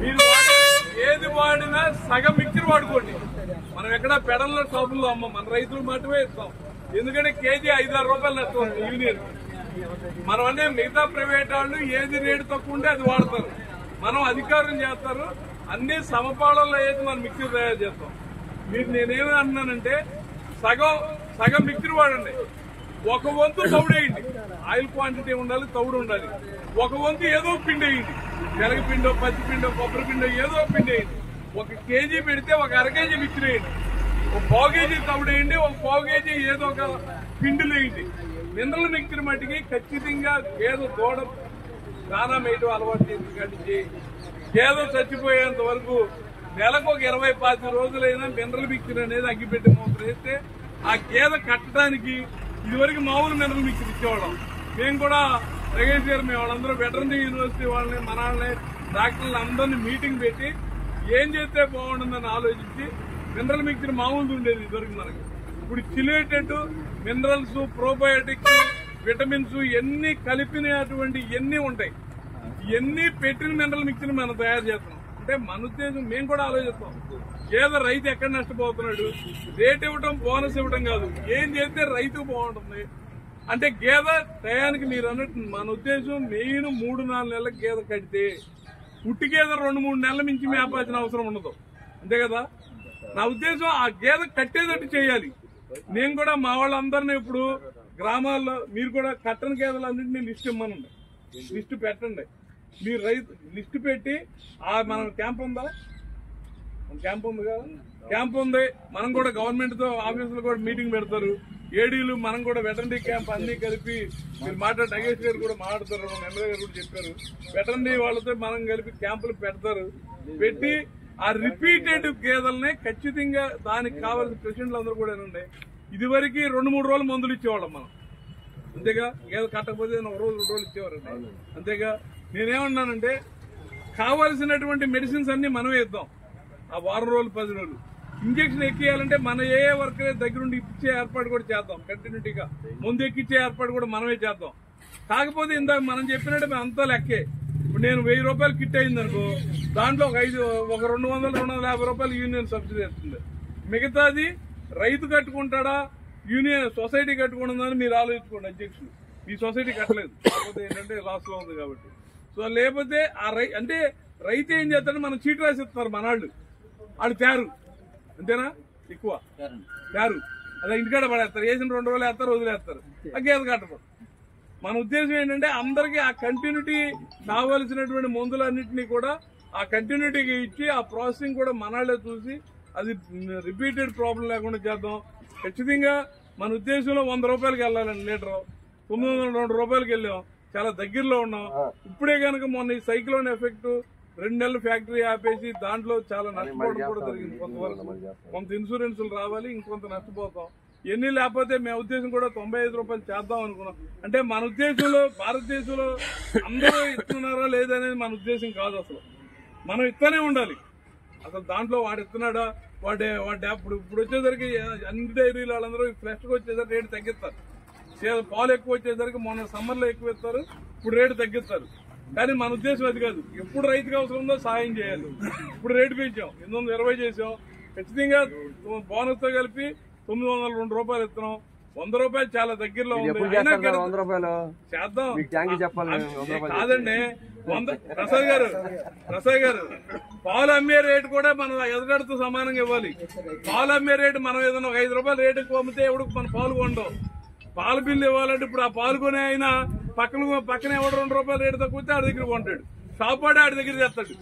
మీరు ఏది వాడినా సగం మిక్చర్ వాడుకోండి. మనం ఎక్కడ పెడల్లో షాపుల్లో అమ్మ మన రైతులు మాత్రమే ఇస్తాం. ఎందుకంటే కేజీ 5-6 రూపాయలు నష్టం యూనియన్. మనం అంటే మిగతా ప్రైవేట్ వాళ్ళు ఏది రేటు తక్కువ ఉంటే అది వాడతారు. మనం అధికారం చేస్తారు. అన్ని సమపాళల్లో అయితే మనం మిక్చర్ తయారు చేస్తాం. మీరు నేనేమి అంటున్నానంటే సగం మిక్చర్ వాడండి. ఒక వంతు తౌడు వేయండి. ఆయిల్ క్వాంటిటీ ఉండాలి, తౌడు ఉండాలి. ఒక వంతు ఏదో పిండి వేయండి. శనగపిండో, పత్తి పిండో, కొబ్బరి పిండో ఏదో పిండి వేయండి. 1 కేజీ పెడితే 1 అర కేజీ మిక్చర్ వేయండి. 1 పావు కేజీ తౌడు వేయండి. 1 పావు కేజీ ఏదో ఒక పిండిలు వేయండి. మినరల్ మిక్చర్ మట్టికి ఖచ్చితంగా గేదె దూడ స్నానం వేయడం అలవాటు చేసి కట్టించి గేదె చచ్చిపోయేంత వరకు నెలకు 20-25 రోజులైనా మినరల్ మిక్చర్ అనేది అగ్గిపెట్టి మూత్రం వేస్తే ఆ గేదె కట్టడానికి ఇదివరకు మామూలు మినరల్ మిక్చర్ ఇచ్చేవాళ్ళం. మేము కూడా రగేష్ గారు మేము వాళ్ళందరూ వెటర్నరీ యూనివర్సిటీ వాళ్ళని మన వాళ్ళని డాక్టర్లు అందరినీ మీటింగ్ పెట్టి ఏం చేస్తే బాగుంటుందని ఆలోచించి మినరల్ మిక్చర్ మామూలు ఉండేది ఇదివరకు మనకి. ఇప్పుడు చిలేటెడ్ మినరల్స్, ప్రోబయోటిక్స్, విటమిన్స్ ఎన్ని కలిపినటువంటి ఎన్ని ఉంటాయి. ఇవన్నీ పెట్టిన మినరల్ మిక్చర్ మనం తయారు చేస్తున్నాం. అంటే మన ఉద్దేశం మేము కూడా ఆలోచిస్తాం. ఏదో రైతు ఎక్కడ నష్టపోతున్నాడు, రేట్ ఇవ్వడం బోనస్ ఇవ్వడం కాదు, ఏం చేస్తే రైతు బాగుంటుంది అంటే గేదె టయానికి మీరు అన్నట్టు మన ఉద్దేశం మెయిన్ 3-4 నెలలకు గేదె కడితే పుట్టి గేదె 2-3 నెలల మించి మేపాల్సిన అవసరం ఉండదు. అంతే కదా నా ఉద్దేశం. ఆ గేదె కట్టేటట్టు చేయాలి. నేను కూడా మా వాళ్ళందరినీ ఇప్పుడు గ్రామాల్లో మీరు కూడా కట్టని గేదెలన్నింటినీ లిస్ట్ ఇమ్మనండి. లిస్టు పెట్టండి. మీరు రైతు లిస్టు పెట్టి మనం క్యాంప్ ఉందా, క్యాంప్ ఉంది కదా, క్యాంప్ ఉంది. మనం కూడా గవర్నమెంట్ తో ఆఫీసులో కూడా మీటింగ్ పెడతారు. ఏడీలు మనం కూడా వెటర్నరీ క్యాంప్ అన్ని కలిపి మీరు మాట్లాడి నగేష్ గారు కూడా మాట్లాడతారు, ఎమ్మెల్యే గారు కూడా చెప్పారు. వెటర్నరీ వాళ్ళతో మనం కలిపి క్యాంపులు పెడతారు. పెట్టి ఆ రిపీటెడ్ గేదెలనే ఖచ్చితంగా దానికి కావాల్సిన పేషెంట్లు అందరూ కూడా ఉండే. ఇదివరకు 2-3 రోజులు మందులు ఇచ్చేవాళ్ళం మనం. అంతేగా గేదె కట్టకపోతే 1 రోజు 2 రోజులు ఇచ్చేవారండి. అంతేగా నేనేమన్నానంటే కావాల్సినటువంటి మెడిసిన్స్ అన్ని మనమే ఇద్దాం. ఆ 1 వారం రోజులు 10 రోజులు ఇంజక్షన్ ఎక్కియాలంటే మన ఏ వర్కరే దగ్గరుండి ఇచ్చే ఏర్పాటు కూడా చేద్దాం. కంటిన్యూటీగా ముందు ఎక్కిచ్చే ఏర్పాటు కూడా మనమే చేద్దాం. కాకపోతే ఇందాక మనం చెప్పినట్టు అంతా లెక్కే. ఇప్పుడు నేను 1000 రూపాయలు కిట్ అయింది అనుకో, దాంట్లో ఒక 200-250 రూపాయలు యూనియన్ సబ్సిడీ వస్తుంది. మిగతాది రైతు కట్టుకుంటాడా, యూనియన్ సొసైటీ కట్టుకుంటుందని మీరు ఆలోచించుకోండి. అధ్యక్షులు మీ సొసైటీ కట్టలేదు, కాకపోతే ఏంటంటే లాస్ లో ఉంది కాబట్టి. సో లేకపోతే అంటే రైతు ఏం చేస్తాడు, మనం చీట్ రాసి ఇస్తున్నారు మన వాళ్ళు తయారు అంతేనా, ఎక్కువ తయారు అదే ఇంటికాడ పడేస్తారు. వేసిన 2 రోజులు వేస్తారు, వదిలేస్తారు. ఆ గేదె కట్టరు. మన ఉద్దేశం ఏంటంటే అందరికీ ఆ కంటిన్యూటీ కావాల్సినటువంటి మందులన్నింటినీ కూడా ఆ కంటిన్యూటీగా ఇచ్చి ఆ ప్రాసెసింగ్ కూడా మనాళ్ళే చూసి అది రిపీటెడ్ ప్రాబ్లం లేకుండా చేద్దాం. ఖచ్చితంగా మన ఉద్దేశంలో 100 రూపాయలకి వెళ్ళాలండి లీటరు. 902 రూపాయలకి వెళ్ళాం, చాలా దగ్గరలో ఉన్నాం. ఇప్పుడే కనుక మొన్న ఈ సైక్లోన్ ఎఫెక్ట్ 2 నెలలు ఫ్యాక్టరీ ఆపేసి దాంట్లో చాలా నష్టపోవడం కూడా జరిగింది. కొంతవరకు కొంత ఇన్సూరెన్సులు రావాలి, ఇంకొంత నష్టపోతాం. ఎన్ని లేకపోతే మేము ఉద్దేశం కూడా 95 రూపాయలు చేద్దాం అనుకున్నాం. అంటే మన ఉద్దేశంలో భారతదేశంలో అందరూ ఇస్తున్నారా లేదనేది మన ఉద్దేశం కాదు. అసలు మనం ఇస్తూనే ఉండాలి. అసలు దాంట్లో వాడు ఇస్తున్నాడా, వాడు ఇప్పుడు వచ్చేసరికి అన్ని డైరీలు వాళ్ళందరూ ఫ్రెష్గా వచ్చేసరికి రేటు తగ్గిస్తారు. పాలు ఎక్కువ వచ్చేసరికి మొన్న సమ్మర్లో ఎక్కువ ఇస్తారు, ఇప్పుడు రేటు తగ్గిస్తారు. కానీ మన ఉద్దేశం అది కాదు. ఎప్పుడు రైతుకి అవసరం ఉందో సాయం చేయాలి. ఇప్పుడు రేటు పెంచాం, 820 చేసాం. ఖచ్చితంగా బోనస్ తో కలిపి 902 రూపాయలు ఇస్తున్నాం. 100 రూపాయలు చాలా దగ్గరలో ఉంది. చేద్దాం కాదండి. ప్రసాద్ గారు పాలు అమ్మే రేటు కూడా మనం ఎదగడుతూ సమానంగా ఇవ్వాలి. పాలు అమ్మే రేటు మనం ఏదైనా 5 రూపాయలు రేటు ఎక్కువ అమ్మితే ఎవడు మన పాలు కొంటాం. పాలు బిల్లు ఇవ్వాలంటే ఇప్పుడు ఆ పాలు కొనే అయినా పక్కన ఎవడు 2 రూపాయలు రేటు తక్కువతే ఆడి దగ్గర కొంటాడు. షాపాడు ఆడి దగ్గర చేస్తాడు.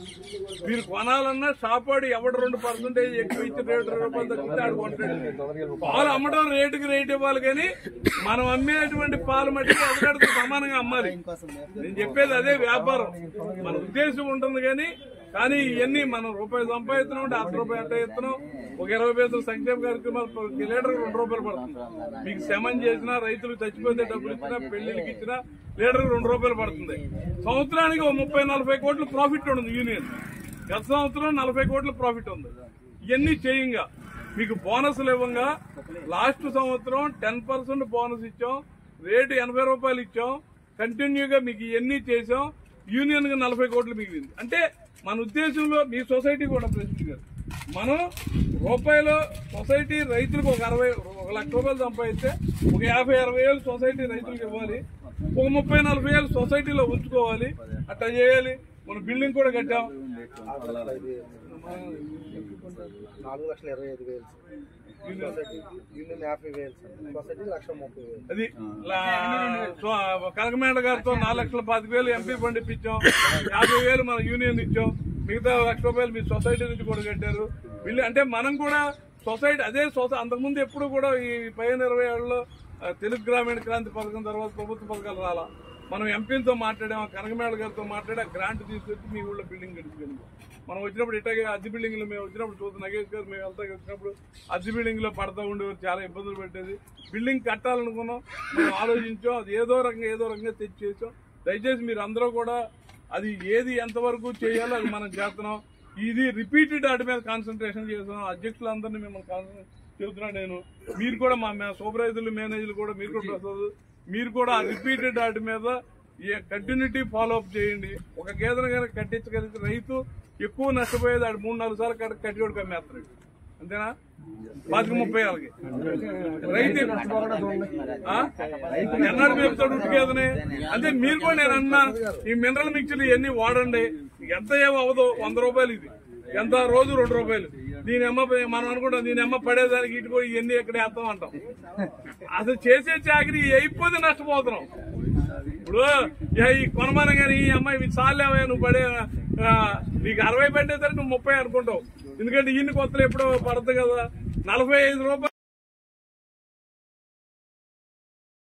మీరు కొనాలన్నా షాపాడు ఎవడు 2% ఎక్కువ ఇచ్చి 2 రూపాయలు తగ్గితే ఆడు కొంటాడు. పాలు అమ్మడం రేటుకి రేటు ఇవ్వాలి, కానీ మనం అమ్మేటువంటి పాలు మట్టికి ఎదగడుతూ సమానంగా అమ్మాలి. నేను చెప్పేది అదే వ్యాపారం. మన ఉద్దేశం ఉంటుంది కానీ ఇవన్నీ మనం రూపాయి సంపాదిస్తున్నాం అంటే 10 రూపాయలు అంటే ఇస్తున్నాం. ఒక 20 పైసలు సంక్షేమ కార్యక్రమాలు లీటర్ 2 రూపాయలు పడుతుంది. మీకు శమన్ చేసినా, రైతులు చచ్చిపోతే డబ్బులు ఇచ్చినా, పెళ్లికి ఇచ్చినా లీటర్ 2 రూపాయలు పడుతుంది. సంవత్సరానికి 30-40 కోట్లు ప్రాఫిట్ ఉంది యూనియన్. గత సంవత్సరం 40 కోట్ల ప్రాఫిట్ ఉంది. ఇవన్నీ చేయంగా మీకు బోనస్లు ఇవ్వంగా లాస్ట్ సంవత్సరం 10% బోనస్ ఇచ్చాం, రేటు 80 రూపాయలు ఇచ్చాం. కంటిన్యూగా మీకు ఇవన్నీ చేసాం. యూనియన్ గా 40 కోట్లు మిగిలింది. అంటే మన ఉద్దేశంలో మీ సొసైటీ కూడా ప్రెసిడెంట్ గారు మనం రూపాయలు సొసైటీ రైతులకు ఒక 1 లక్ష రూపాయలు సంపాదిస్తే ఒక 50-60 వేలు సొసైటీ రైతులకు ఇవ్వాలి, ఒక 30-40 వేలు సొసైటీలో ఉంచుకోవాలి. అట్లా చేయాలి. మనం బిల్డింగ్ కూడా కట్టాం. 4,25,000 అది కనకమేడ గారితో 4,25,000 ఎంపీ ఫండ్ ఇప్పించాం, 50,000 మన యూనియన్ ఇచ్చాం, మిగతా 1,00,000 రూపాయలు మీ సొసైటీ నుంచి కూడా కట్టారు. వీళ్ళు అంటే మనం కూడా సొసైటీ అదే అంతకుముందు ఎప్పుడు కూడా ఈ 20 ఏళ్లలో తెలుగు గ్రామీణ క్రాంతి పథకం తర్వాత ప్రభుత్వ పథకాలు రాలా. మనం ఎంపీలతో మాట్లాడాం, కనకమేడ గారితో మాట్లాడి ఆ గ్రాంట్ తీసుకొచ్చి మీ ఊళ్ళో బిల్డింగ్ కట్టించుకెళ్ళాం. మనం వచ్చినప్పుడు ఇట్లాగే అద్దె బిల్డింగ్ లో మేము వచ్చినప్పుడు చూద్దాం, నగేష్ గారు మేము వెళ్తా వచ్చినప్పుడు అద్దె బిల్డింగ్ లో పడతా ఉండేవారు, చాలా ఇబ్బందులు పెట్టేది. బిల్డింగ్ కట్టాలనుకున్నాం, మేము ఆలోచించాం, అది ఏదో రకంగా తెచ్చి చేసాం. దయచేసి మీరు అందరూ కూడా అది ఏది ఎంతవరకు చేయాలో అది మనం చేస్తున్నాం. ఇది రిపీటెడ్ వాటి మీద కాన్సన్ట్రేషన్ చేస్తున్నాం. అధ్యక్షులందరినీ మిమ్మల్ని చెబుతున్నాను నేను. మీరు కూడా మా సూపర్వైజర్లు మేనేజర్లు కూడా మీరు కూడా ప్రసాద్ మీరు కూడా రిపీటెడ్ వాటి మీద కంటిన్యూటీ ఫాలో అప్ చేయండి. ఒక గేదెను కనుక కట్టించగలిగితే రైతు ఎక్కువ నష్టపోయేది ఆడు 3-4 సార్లు కట్టివాడు కమ్మేస్తాడు. అంతేనా? 25-30 రైతు ఎన్నాడు మేపుతాడు ఉట్టుకేదని. అంటే మీరు కూడా నేను అన్నా ఈ మినరల్ మిక్చర్లు ఇవన్నీ వాడండి. ఎంత ఏమో అవదో 100 రూపాయలు ఇది, ఎంత రోజు 2 రూపాయలు. దీని అమ్మ మనం అనుకుంటాం దీని అమ్మ పడేదానికి ఇటు కూడా ఇవన్నీ ఎక్కడ వేస్తాం అంటాం. అసలు చేసే చాకరీ అయిపోతే నష్టపోతున్నాం. ఇప్పుడు ఈ కొనమన కానీ ఈ అమ్మాయి ఇవి చాలేవా నువ్వు పడే నీకు 60 పడేసరికి నువ్వు 30 అనుకుంటావు. ఎందుకంటే ఇన్ని కొత్తలు ఎప్పుడో పడదు కదా. 45 రూపాయలు